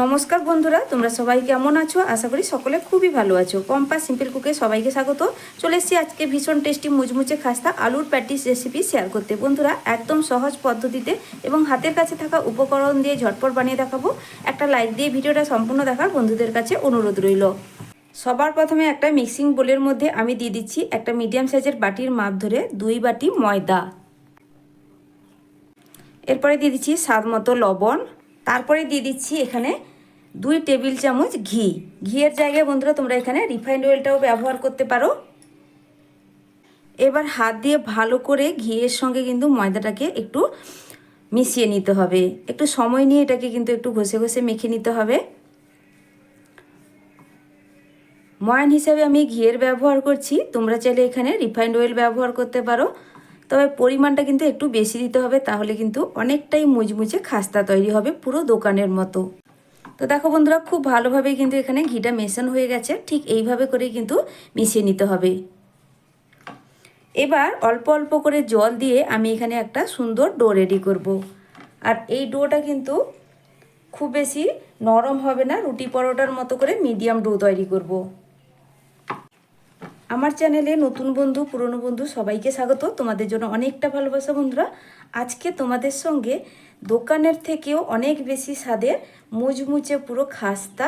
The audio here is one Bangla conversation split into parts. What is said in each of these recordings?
নমস্কার বন্ধুরা, তোমরা সবাই কেমন আছো? আশা করি সকলে খুবই ভালো আছো। পম্পা সিম্পল কুকে সবাইকে স্বাগত। চলে এসেছি আজকে ভীষণ টেস্টি মুচমুচে খাস্তা আলুর প্যাটিস রেসিপি শেয়ার করতে। বন্ধুরা, একদম সহজ পদ্ধতিতে এবং হাতের কাছে থাকা উপকরণ দিয়ে ঝটপট বানিয়ে দেখাবো। একটা লাইক দিয়ে ভিডিওটা সম্পূর্ণ দেখার বন্ধুদের কাছে অনুরোধ রইল। সবার প্রথমে একটা মিক্সিং বোলের মধ্যে আমি দিয়ে দিচ্ছি একটা মিডিয়াম সাইজের বাটির মাপ ধরে 2 বাটি ময়দা। এরপরে দিয়ে দিচ্ছি স্বাদ মতো লবণ। তারপরে দিয়ে দিচ্ছি এখানে 2 টেবিল চামচ ঘি। ঘিয়ের জায়গায় বন্ধুরা তোমরা এখানে রিফাইন্ড অয়েলটাও ব্যবহার করতে পারো। এবার হাত দিয়ে ভালো করে ঘিয়ের সঙ্গে কিন্তু ময়দাটাকে একটু মিশিয়ে নিতে হবে। একটু সময় নিয়ে এটাকে কিন্তু একটু ঘষে ঘষে মেখে নিতে হবে। ময়ান হিসাবে আমি ঘিয়ের ব্যবহার করছি, তোমরা চাইলে এখানে রিফাইন্ড অয়েল ব্যবহার করতে পারো। তবে পরিমাণটা কিন্তু একটু বেশি দিতে হবে, তাহলে কিন্তু অনেকটাই মুচমুচে খাস্তা তৈরি হবে পুরো দোকানের মতো। তো দেখো বন্ধুরা, খুব ভালোভাবে কিন্তু এখানে ঘিটা মেশানো হয়ে গেছে। ঠিক এইভাবে করে কিন্তু মিশিয়ে নিতে হবে। এবার অল্প অল্প করে জল দিয়ে আমি এখানে একটা সুন্দর ডো রেডি করব। আর এই ডোটা কিন্তু খুব বেশি নরম হবে না, রুটি পরোটার মতো করে মিডিয়াম ডো তৈরি করব। আমার চ্যানেলে নতুন বন্ধু পুরনো বন্ধু সবাইকে স্বাগত। তোমাদের জন্য অনেকটা ভালোবাসা বন্ধুরা। আজকে তোমাদের সঙ্গে দোকানের থেকেও অনেক বেশি স্বাদের মুচমুচে পুরো খাস্তা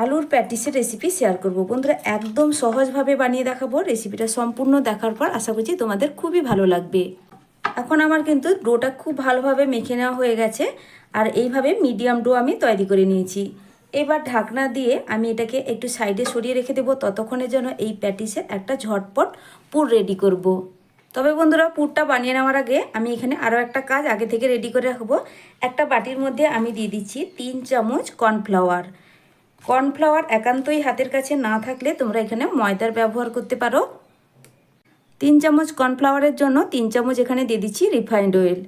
আলুর প্যাটিসের রেসিপি শেয়ার করব। বন্ধুরা, একদম সহজভাবে বানিয়ে দেখাবো। রেসিপিটা সম্পূর্ণ দেখার পর আশা করছি তোমাদের খুবই ভালো লাগবে। এখন আমার কিন্তু ডোটা খুব ভালোভাবে মেখে নেওয়া হয়ে গেছে। আর এইভাবে মিডিয়াম ডো আমি তৈরি করে নিয়েছি। এবার ঢাকনা দিয়ে আমি এটাকে একটু সাইডে সরিয়ে রেখে দেবো, ততক্ষণের জন্য এই প্যাটিসের একটা ঝটপট পুর রেডি করব। তবে বন্ধুরা, পুরটা বানিয়ে নেওয়ার আগে আমি এখানে আরও একটা কাজ আগে থেকে রেডি করে রাখবো। একটা বাটির মধ্যে আমি দিয়ে দিচ্ছি 3 চামচ কর্নফ্লাওয়ার। কর্নফ্লাওয়ার একান্তই হাতের কাছে না থাকলে তোমরা এখানে ময়দার ব্যবহার করতে পারো। 3 চামচ কর্নফ্লাওয়ারের জন্য 3 চামচ এখানে দিয়ে দিচ্ছি রিফাইন্ড অয়েল।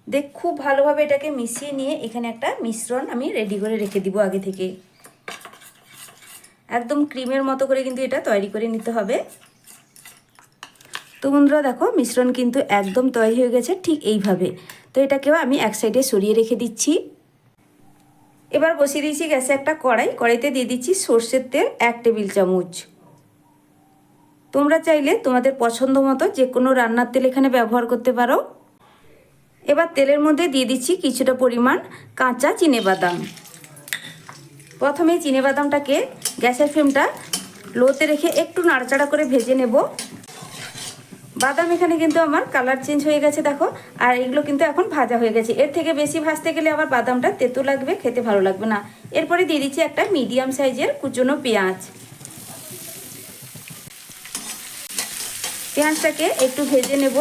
দেখ, খুব ভালোভাবে এটাকে মিশিয়ে নিয়ে এখানে একটা মিশ্রণ আমি রেডি করে রেখে দিব আগে থেকে। একদম ক্রিমের মতো করে কিন্তু এটা তৈরি করে নিতে হবে। তো বন্ধুরা দেখো, মিশ্রণ কিন্তু একদম তৈরি হয়ে গেছে ঠিক এইভাবে। তো এটাকেও আমি এক সাইডে সরিয়ে রেখে দিচ্ছি। এবার বসিয়ে দিয়েছি গ্যাসে একটা কড়াই। কড়াইতে দিয়ে দিচ্ছি সর্ষের তেল 1 টেবিল চামচ। তোমরা চাইলে তোমাদের পছন্দ মতো যে কোনো রান্নার তেল এখানে ব্যবহার করতে পারো। এবার তেলের মধ্যে দিয়ে দিচ্ছি কিছুটা পরিমাণ কাঁচা চিনেবাদাম। প্রথমে চিনেবাদামটাকে গ্যাসের ফ্লেমটা লোতে রেখে একটু নাড়াচাড়া করে ভেজে নেব। বাদাম এখানে কিন্তু আমার কালার চেঞ্জ হয়ে গেছে দেখো। আর এগুলো কিন্তু এখন ভাজা হয়ে গেছে। এর থেকে বেশি ভাজতে গেলে আবার বাদামটা তেতো লাগবে, খেতে ভালো লাগবে না। এরপরে দিয়ে দিচ্ছি একটা মিডিয়াম সাইজের কুচনো পেঁয়াজ। পেঁয়াজটাকে একটু ভেজে নেব।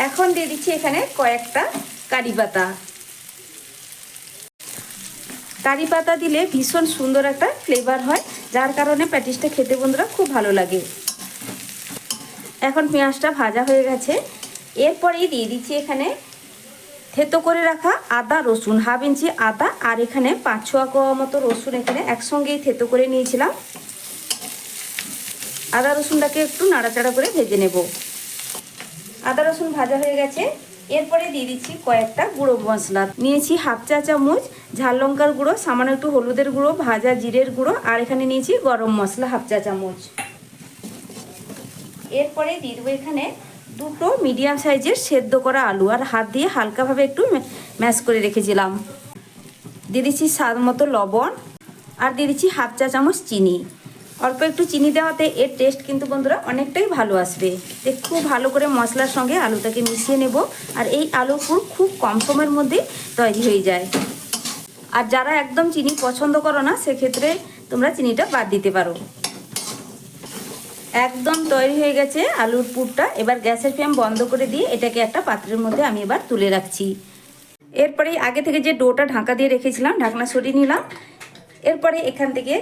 এখন দিয়ে দিচ্ছি এখানে কয়েকটা কারি পাতা। কারি পাতা দিলে ভীষণ সুন্দর একটা ফ্লেভার হয়, যার কারণে প্যাটিসটা খেতে বন্ধুরা খুব ভালো লাগে। এখন পেঁয়াজটা ভাজা হয়ে গেছে। এরপরেই দিয়ে দিচ্ছি এখানে থেতো করে রাখা আদা রসুন, হাফ ইঞ্চি আদা আর এখানে 5-6 কোয়া মতো রসুন এখানে একসঙ্গেই থেতো করে নিয়েছিলাম। আদা রসুনটাকে একটু নাড়াচাড়া করে ভেজে নেব। আদা রসুন ভাজা হয়ে গেছে। এরপরে দিয়ে দিচ্ছি কয়েকটা গুঁড়ো মশলা। নিয়েছি হাফ চা চামচ ঝাল লঙ্কার গুঁড়ো, সামান্য একটু হলুদের গুঁড়ো, ভাজা জিরের গুঁড়ো আর এখানে নিয়েছি গরম মশলা হাফ চা চামচ। এরপরে দিয়ে দেবো এখানে 2টো মিডিয়াম সাইজের সেদ্ধ করা আলু, আর হাত দিয়ে হালকাভাবে একটু ম্যাশ করে রেখেছিলাম। দিয়ে দিচ্ছি স্বাদ মতো লবণ আর দিয়ে দিচ্ছি হাফ চা চামচ চিনি। অল্প একটু চিনি দেওয়াতে এর টেস্ট কিন্তু বন্ধুরা অনেকটাই ভালো আসবে। খুব ভালো করে মশলার সঙ্গে আলুটাকে মিশিয়ে নেব। আর এই আলু পুর খুব কম সময়ের মধ্যে তৈরি হয়ে যায়। আর যারা একদম চিনি পছন্দ করো না, সেক্ষেত্রে তোমরা চিনিটা বাদ দিতে পারো। একদম তৈরি হয়ে গেছে আলুর পুরটা। এবার গ্যাসের ফ্লেম বন্ধ করে দিয়ে এটাকে একটা পাত্রের মধ্যে আমি এবার তুলে রাখছি। এরপরে আগে থেকে যে ডোটা ঢাকা দিয়ে রেখেছিলাম, ঢাকনা সরিয়ে নিলাম। এরপরে এখান থেকে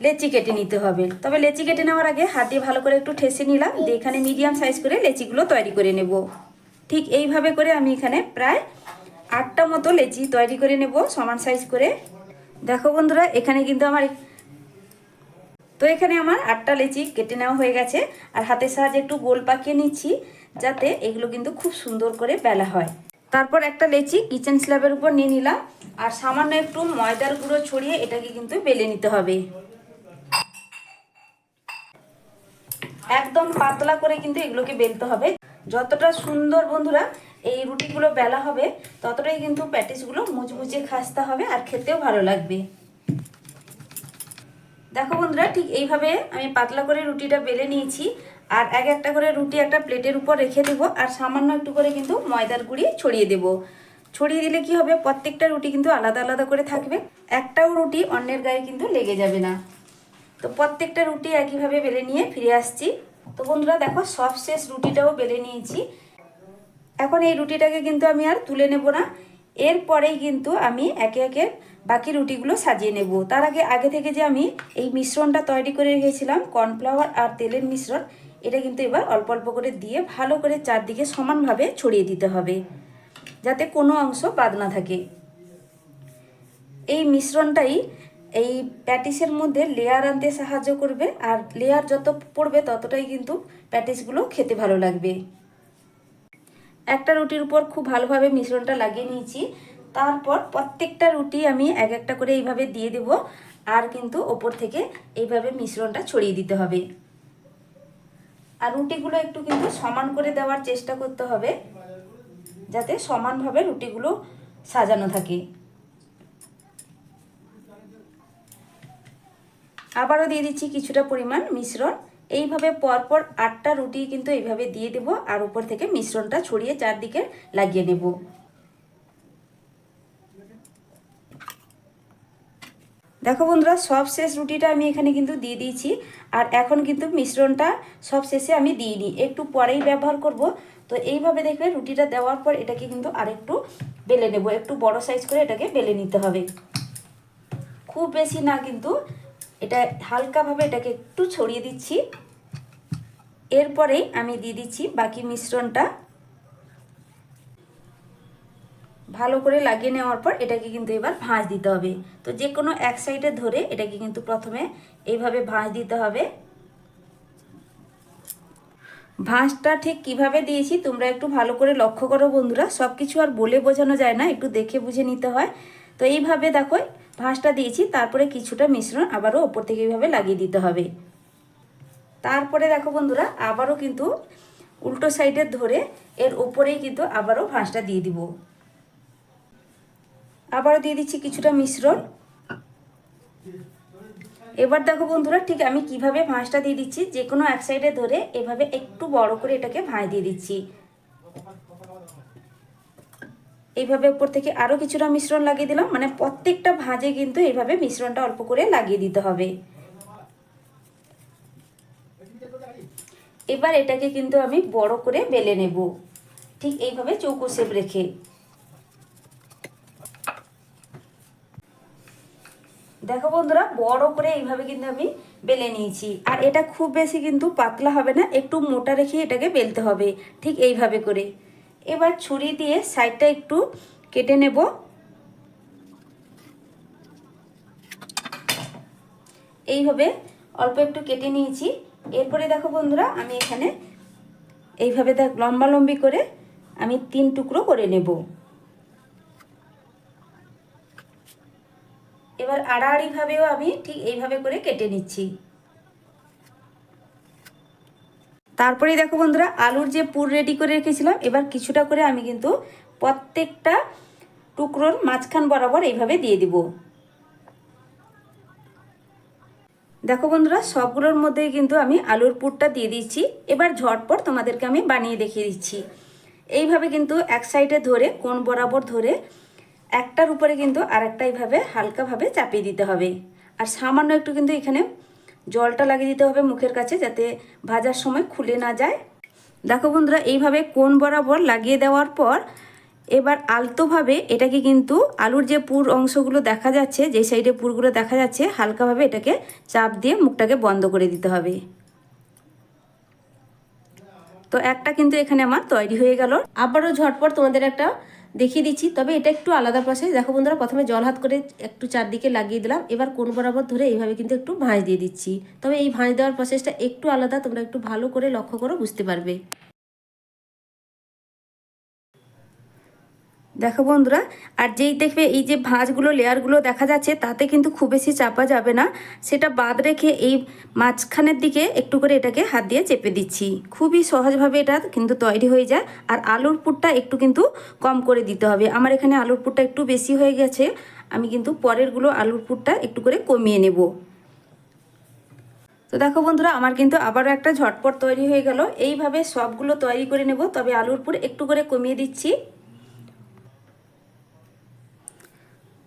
লেচি কেটে নিতে হবে। তবে লেচি কেটে নেওয়ার আগে হাত দিয়ে ভালো করে একটু ঠেসে নিলাম, দিয়ে এখানে মিডিয়াম সাইজ করে লেচিগুলো তৈরি করে নেব। ঠিক এইভাবে করে আমি এখানে প্রায় 8টা মতো লেচি তৈরি করে নেব সমান সাইজ করে। দেখো বন্ধুরা, এখানে কিন্তু এখানে আমার 8টা লেচি কেটে নেওয়া হয়ে গেছে। আর হাতের সাহায্যে একটু গোল পাকিয়ে নিচ্ছি, যাতে এগুলো কিন্তু খুব সুন্দর করে বেলা হয়। তারপর একটা লেচি কিচেন স্ল্যাবের উপর নিয়ে নিলাম, আর সামান্য একটু ময়দার গুঁড়ো ছড়িয়ে এটাকে কিন্তু বেলে নিতে হবে। একদম পাতলা করে কিন্তু এগুলোকে বেলতে হবে। যতটা সুন্দর বন্ধুরা এই রুটিগুলো বেলা হবে ততটাই কিন্তু প্যাটিসগুলো মুচমুচে খাস্তা হবে আর খেতেও ভালো লাগবে। দেখো বন্ধুরা, ঠিক এইভাবে আমি পাতলা করে রুটিটা বেলে নিয়েছি। আর এক একটা করে রুটি একটা প্লেটের উপর রেখে দেবো, আর সামান্য একটু করে কিন্তু ময়দার গুঁড়ি ছড়িয়ে দেবো। ছড়িয়ে দিলে কি হবে, প্রত্যেকটা রুটি কিন্তু আলাদা আলাদা করে থাকবে, একটাও রুটি অন্যের গায়ে কিন্তু লেগে যাবে না। তো প্রত্যেকটা রুটি একইভাবে বেলে নিয়ে ফিরে আসছি। তো বন্ধুরা দেখো, সব শেষ রুটিটাও বেলে নিয়েছি। এখন এই রুটিটাকে কিন্তু আমি আর তুলে নেব না, এরপরেই কিন্তু আমি একে একে বাকি রুটিগুলো সাজিয়ে নেব। তার আগে থেকে যে আমি এই মিশ্রণটা তৈরি করে রেখেছিলাম, কর্নফ্লাওয়ার আর তেলের মিশ্রণ, এটা কিন্তু এবার অল্প অল্প করে দিয়ে ভালো করে চারদিকে সমানভাবে ছড়িয়ে দিতে হবে, যাতে কোনো অংশ বাদ না থাকে। এই মিশ্রণটাই এই প্যাটিসের মধ্যে লেয়ার আনতে সাহায্য করবে, আর লেয়ার যত পড়বে ততটাই কিন্তু প্যাটিসগুলো খেতে ভালো লাগবে। একটা রুটির উপর খুব ভালোভাবে মিশ্রণটা লাগিয়ে নিয়েছি। তারপর প্রত্যেকটা রুটি আমি এক একটা করে এইভাবে দিয়ে দেব, আর কিন্তু ওপর থেকে এইভাবে মিশ্রণটা ছড়িয়ে দিতে হবে। আর রুটিগুলো একটু কিন্তু সমান করে দেওয়ার চেষ্টা করতে হবে, যাতে সমানভাবে রুটিগুলো সাজানো থাকে। আবারও দিয়ে দিচ্ছি কিছুটা পরিমাণ মিশ্রণ। এইভাবে পরপর 8টা রুটি কিন্তু এইভাবে দিয়ে দেব, আর উপর থেকে মিশ্রণটা ছড়িয়ে চারদিকে লাগিয়ে নেব। দেখো বন্ধুরা, সব শেষ রুটিটা আমি এখানে কিন্তু দিয়ে দিয়েছি। আর এখন কিন্তু মিশ্রণটা সব শেষে আমি দিইনি, একটু পরেই ব্যবহার করব। তো এইভাবে দেখবে রুটিটা দেওয়ার পর এটাকে কিন্তু আরেকটু বেলে নেব, একটু বড় সাইজ করে এটাকে বেলে নিতে হবে। খুব বেশি না, কিন্তু এটা হালকাভাবে এটাকে একটু ছড়িয়ে দিচ্ছি। এরপরেই আমি দিয়ে দিচ্ছি বাকি মিশ্রণটা। ভালো করে লাগিয়ে নেওয়ার পর এটাকে কিন্তু এবার ভাঁজ দিতে হবে। তো যে কোনো এক সাইডে ধরে এটাকে কিন্তু প্রথমে এইভাবে ভাঁজ দিতে হবে। ভাঁজটা ঠিক কিভাবে দিয়েছি তোমরা একটু ভালো করে লক্ষ্য করো বন্ধুরা, সব কিছু আর বলে বোঝানো যায় না, একটু দেখে বুঝে নিতে হয়। তো এইভাবে দেখো ভাঁজটা দিয়েছি, তারপরে কিছুটা মিশ্রণ আবারও ওপর থেকে এইভাবে লাগিয়ে দিতে হবে। তারপরে দেখো বন্ধুরা, আবারও কিন্তু উল্টো সাইডে ধরে এর ওপরেই কিন্তু আবারও ভাঁজটা দিয়ে দিব। আবারও দিয়ে দিচ্ছি কিছুটা মিশ্রণ। এবার দেখো বন্ধুরা, ঠিক আমি কিভাবে ভাঁজটা দিয়ে দিচ্ছি, যে কোনো এক সাইডে ধরে এভাবে একটু বড় করে এটাকে ভাঁজ দিয়ে দিচ্ছি। এইভাবে উপর থেকে আরও কিছুটা মিশ্রণ লাগিয়ে দিলাম, মানে প্রত্যেকটা ভাঁজে কিন্তু এইভাবে মিশ্রণটা অল্প করে লাগিয়ে দিতে হবে। এবার এটাকে কিন্তু আমি বড় করে বেলে নেব, ঠিক এইভাবে চৌকো শেপ রেখে। দেখো বন্ধুরা, বড় করে এইভাবে কিন্তু আমি বেলে নিয়েছি। আর এটা খুব বেশি কিন্তু পাতলা হবে না, একটু মোটা রেখে এটাকে বেলতে হবে, ঠিক এইভাবে করে। এবার ছুরি দিয়ে সাইডটা একটু কেটে নেব। এইভাবে অল্প একটু কেটে নিয়েছি। এরপরে দেখো বন্ধুরা, আমি এখানে এইভাবে লম্বালম্বি করে আমি 3 টুকরো করে নেব। এবার আড়াআড়িভাবেও আমি ঠিক এইভাবে করে কেটে নিচ্ছি। তারপরে দেখো বন্ধুরা, আলুর যে পুর রেডি করে রেখেছিলাম, এবার কিছুটা করে আমি কিন্তু প্রত্যেকটা টুকরোর মাঝখান বরাবর এইভাবে দিয়ে দিব। দেখো বন্ধুরা, সবগুলোর মধ্যেই কিন্তু আমি আলুর পুরটা দিয়ে দিচ্ছি। এবার ঝটপট তোমাদেরকে আমি বানিয়ে দেখিয়ে দিচ্ছি। এইভাবে কিন্তু এক সাইডে ধরে কোণ বরাবর ধরে একটার উপরে কিন্তু আরেকটা এইভাবে হালকাভাবে চাপিয়ে দিতে হবে। আর সামান্য একটু কিন্তু এখানে জলটা লাগিয়ে দিতে হবে মুখের কাছে, যাতে ভাজার সময় খুলে না যায়। দেখো বন্ধুরা, এইভাবে কোণ বরাবর লাগিয়ে দেওয়ার পর এবার আলতোভাবে এটাকে কিন্তু আলুর যে পুর অংশগুলো দেখা যাচ্ছে, যে সাইডে পুরগুলো দেখা যাচ্ছে, হালকাভাবে এটাকে চাপ দিয়ে মুখটাকে বন্ধ করে দিতে হবে। তো একটা কিন্তু এখানে আমার তৈরি হয়ে গেল। আবারও ঝটপট তোমাদের একটা দেখিয়ে দিচ্ছি, তবে এটা একটু আলাদা প্রসেস। দেখো বন্ধুরা, প্রথমে জল হাত করে একটু চারদিকে লাগিয়ে দিলাম, এবার কোণ বরাবর ধরে এইভাবে কিন্তু একটু ভাঁজ দিয়ে দিচ্ছি। তবে এই ভাঁজ দেওয়ার প্রসেসটা একটু আলাদা, তোমরা একটু ভালো করে লক্ষ্য করো, বুঝতে পারবে। দেখো বন্ধুরা, আর যেই দেখবে এই যে ভাঁজগুলো লেয়ারগুলো দেখা যাচ্ছে তাতে কিন্তু খুব বেশি চাপা যাবে না, সেটা বাদ রেখে এই মাঝখানের দিকে একটু করে এটাকে হাত দিয়ে চেপে দিচ্ছি। খুবই সহজভাবে এটা কিন্তু তৈরি হয়ে যায়। আর আলুর পুরটা একটু কিন্তু কম করে দিতে হবে। আমার এখানে আলুর পুরটা একটু বেশি হয়ে গেছে, আমি কিন্তু পরেরগুলো আলুর পুরটা একটু করে কমিয়ে নেব। তো দেখো বন্ধুরা, আমার কিন্তু আবারও একটা ঝটপট তৈরি হয়ে গেল। এইভাবে সবগুলো তৈরি করে নেব, তবে আলুর পুর একটু করে কমিয়ে দিচ্ছি।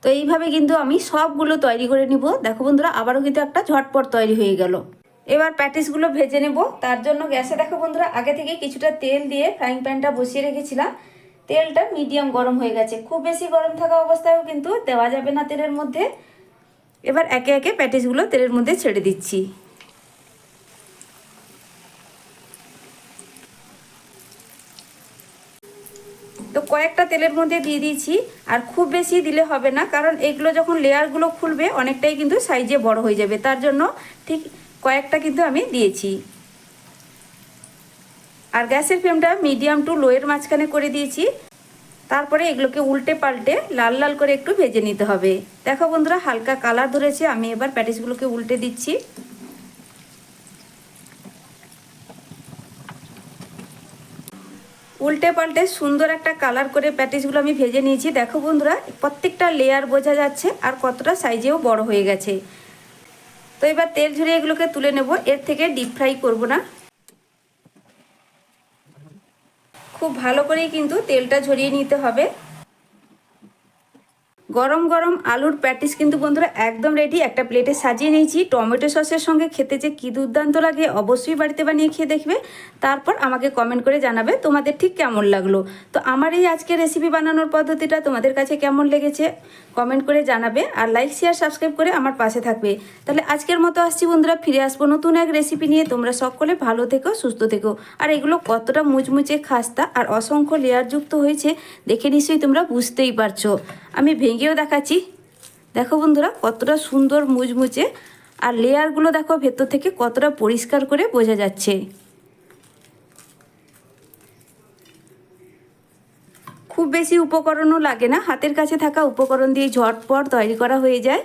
তো এইভাবে কিন্তু আমি সবগুলো তৈরি করে নিব। দেখো বন্ধুরা, আবারও কিন্তু একটা ঝটপট তৈরি হয়ে গেল। এবার প্যাটিসগুলো ভেজে নেব। তার জন্য গ্যাসে দেখো বন্ধুরা আগে থেকে কিছুটা তেল দিয়ে ফ্রাইং প্যানটা বসিয়ে রেখেছিলাম। তেলটা মিডিয়াম গরম হয়ে গেছে, খুব বেশি গরম থাকা অবস্থায়ও কিন্তু দেওয়া যাবে না তেলের মধ্যে। এবার একে একে প্যাটিসগুলো তেলের মধ্যে ছেড়ে দিচ্ছি। তো কয়েকটা তেলের মধ্যে দিয়ে দিয়েছি, আর খুব বেশি দিলে হবে না, কারণ এগুলো যখন লেয়ারগুলো খুলবে অনেকটাই কিন্তু সাইজে বড় হয়ে যাবে। তার জন্য ঠিক কয়েকটা কিন্তু আমি দিয়েছি। আর গ্যাসের ফ্লেমটা মিডিয়াম টু লোয়ের মাঝখানে করে দিয়েছি। তারপরে এগুলোকে উল্টে পাল্টে লাল লাল করে একটু ভেজে নিতে হবে। দেখো বন্ধুরা, হালকা কালার ধরেছে, আমি এবার প্যাটিসগুলোকে উল্টে দিচ্ছি। উল্টে পাল্টে সুন্দর একটা কালার করে প্যাটিসগুলো আমি ভেজে নিয়েছি। দেখো বন্ধুরা, প্রত্যেকটা লেয়ার বোঝা যাচ্ছে আর কতটা সাইজেও বড় হয়ে গেছে। তো এবার তেল ঝরিয়ে এগুলোকে তুলে নেব, এর থেকে ডিপ ফ্রাই করব না। খুব ভালো করেই কিন্তু তেলটা ঝরিয়ে নিতে হবে। গরম গরম আলুর প্যাটিস কিন্তু বন্ধুরা একদম রেডি। একটা প্লেটে সাজিয়ে নিয়েছি। টমেটো সসের সঙ্গে খেতে যে কী দুর্দান্ত লাগে, অবশ্যই বাড়িতে বানিয়ে খেয়ে দেখবে। তারপর আমাকে কমেন্ট করে জানাবে তোমাদের ঠিক কেমন লাগলো। তো আমার এই আজকে রেসিপি বানানোর পদ্ধতিটা তোমাদের কাছে কেমন লেগেছে কমেন্ট করে জানাবে, আর লাইক শেয়ার সাবস্ক্রাইব করে আমার পাশে থাকবে। তাহলে আজকের মতো আসছি বন্ধুরা, ফিরে আসবো নতুন এক রেসিপি নিয়ে। তোমরা সকলে ভালো থেকো, সুস্থ থেকো। আর এগুলো কতটা মুচমুচে খাস্তা আর অসংখ্য লেয়ারযুক্ত হয়েছে দেখে নিশ্চয়ই তোমরা বুঝতেই পারছো। আমি ভেঙেও দেখাচ্ছি। দেখো বন্ধুরা কতটা সুন্দর মুচমুচে, আর লেয়ারগুলো দেখো ভেতর থেকে কতটা পরিষ্কার করে বোঝা যাচ্ছে। খুব বেশি উপকরণও লাগে না, হাতের কাছে থাকা উপকরণ দিয়ে ঝটপট তৈরি করা হয়ে যায়।